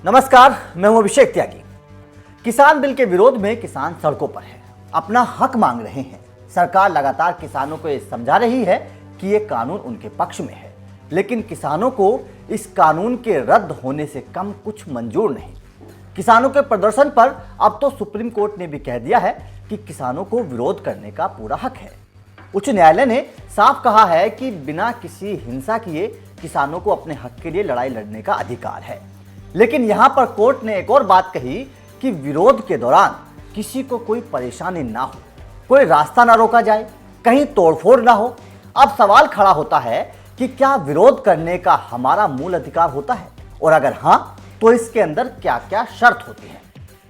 नमस्कार, मैं हूं अभिषेक त्यागी। किसान बिल के विरोध में किसान सड़कों पर हैं, अपना हक मांग रहे हैं। सरकार लगातार किसानों को ये समझा रही है कि ये कानून उनके पक्ष में है, लेकिन किसानों को इस कानून के रद्द होने से कम कुछ मंजूर नहीं। किसानों के प्रदर्शन पर अब तो सुप्रीम कोर्ट ने भी कह दिया है कि किसानों को विरोध करने का पूरा हक है। उच्च न्यायालय ने साफ कहा है कि बिना किसी हिंसा किए किसानों को अपने हक के लिए लड़ाई लड़ने का अधिकार है। लेकिन यहां पर कोर्ट ने एक और बात कही कि विरोध के दौरान किसी को कोई परेशानी ना हो, कोई रास्ता ना रोका जाए, कहीं तोड़फोड़ ना हो। अब सवाल खड़ा होता है कि क्या विरोध करने का हमारा मूल अधिकार होता है, और अगर हां तो इसके अंदर क्या क्या शर्त होती है।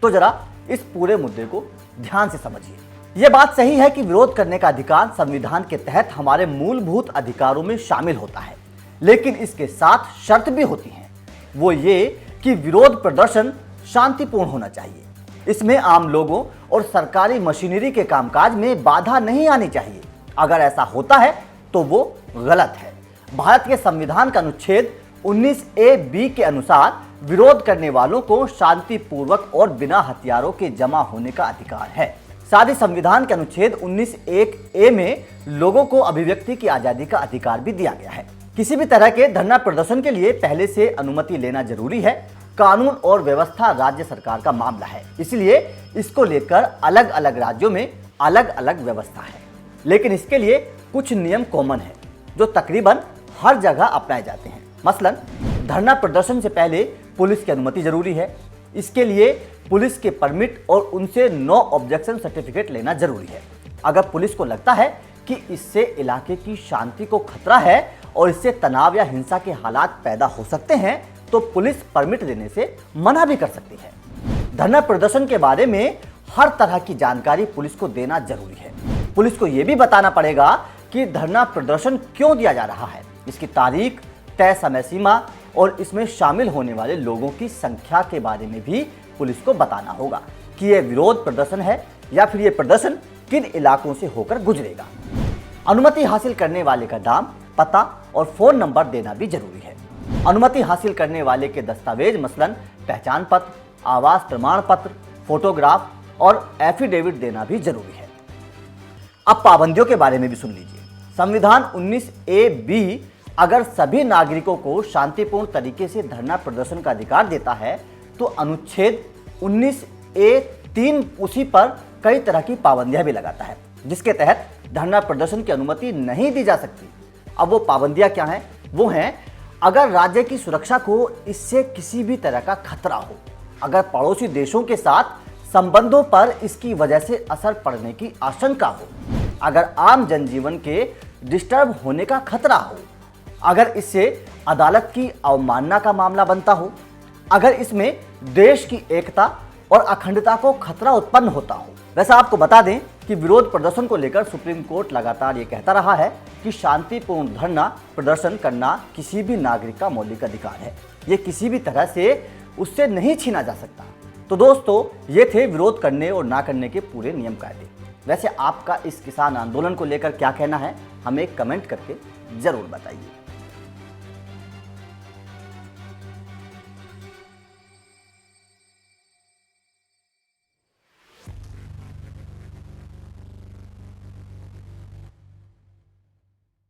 तो जरा इस पूरे मुद्दे को ध्यान से समझिए। यह बात सही है कि विरोध करने का अधिकार संविधान के तहत हमारे मूलभूत अधिकारों में शामिल होता है, लेकिन इसके साथ शर्त भी होती है। वो ये कि विरोध प्रदर्शन शांतिपूर्ण होना चाहिए। इसमें आम लोगों और सरकारी मशीनरी के कामकाज में बाधा नहीं आनी चाहिए। अगर ऐसा होता है तो वो गलत है। भारत के संविधान का अनुच्छेद 19A(b) के अनुसार विरोध करने वालों को शांतिपूर्वक और बिना हथियारों के जमा होने का अधिकार है। साथ ही संविधान के अनुच्छेद 19(1)(a) में लोगों को अभिव्यक्ति की आजादी का अधिकार भी दिया गया है। किसी भी तरह के धरना प्रदर्शन के लिए पहले से अनुमति लेना जरूरी है। कानून और व्यवस्था राज्य सरकार का मामला है, इसलिए इसको लेकर अलग अलग राज्यों में अलग अलग व्यवस्था है। लेकिन इसके लिए कुछ नियम कॉमन है जो तकरीबन हर जगह अपनाए जाते हैं। मसलन धरना प्रदर्शन से पहले पुलिस की अनुमति जरूरी है। इसके लिए पुलिस के परमिट और उनसे नो ऑब्जेक्शन सर्टिफिकेट लेना जरूरी है। अगर पुलिस को लगता है कि इससे इलाके की शांति को खतरा है और इससे तनाव या हिंसा के हालात पैदा हो सकते हैं, तो पुलिस परमिट देने से मना भी कर सकती है। धरना प्रदर्शन के बारे में हर तरह की जानकारी पुलिस को देना जरूरी है। पुलिस को यह भी बताना पड़ेगा कि धरना प्रदर्शन क्यों दिया जा रहा है, इसकी तारीख, तय समय सीमा और इसमें शामिल होने वाले लोगों की संख्या के बारे में भी पुलिस को बताना होगा कि यह विरोध प्रदर्शन है या फिर यह प्रदर्शन किन इलाकों से होकर गुजरेगा। अनुमति हासिल करने वाले का नाम, पता और फोन नंबर देना भी जरूरी है। अनुमति हासिल करने वाले के दस्तावेज मसलन पहचान पत्र, आवास प्रमाण पत्र, फोटोग्राफ और एफिडेविट देना भी जरूरी है। अब पाबंदियों के बारे में भी सुन लीजिए। संविधान 19A(b) अगर सभी नागरिकों को शांतिपूर्ण तरीके से धरना प्रदर्शन का अधिकार देता है, तो अनुच्छेद 19A(3) उसी पर कई तरह की पाबंदियां भी लगाता है, जिसके तहत धरना प्रदर्शन की अनुमति नहीं दी जा सकती। अब वो पाबंदियां क्या हैं? वो हैं अगर राज्य की सुरक्षा को इससे किसी भी तरह का खतरा हो, अगर पड़ोसी देशों के साथ संबंधों पर इसकी वजह से असर पड़ने की आशंका हो, अगर आम जनजीवन के डिस्टर्ब होने का खतरा हो, अगर इससे अदालत की अवमानना का मामला बनता हो, अगर इसमें देश की एकता और अखंडता को खतरा उत्पन्न होता हो। वैसे आपको बता दें कि विरोध प्रदर्शन को लेकर सुप्रीम कोर्ट लगातार ये कहता रहा है कि शांतिपूर्ण धरना प्रदर्शन करना किसी भी नागरिक का मौलिक अधिकार है। ये किसी भी तरह से उससे नहीं छीना जा सकता। तो दोस्तों, ये थे विरोध करने और ना करने के पूरे नियम कायदे। वैसे आपका इस किसान आंदोलन को लेकर क्या कहना है, हमें कमेंट करके जरूर बताइए।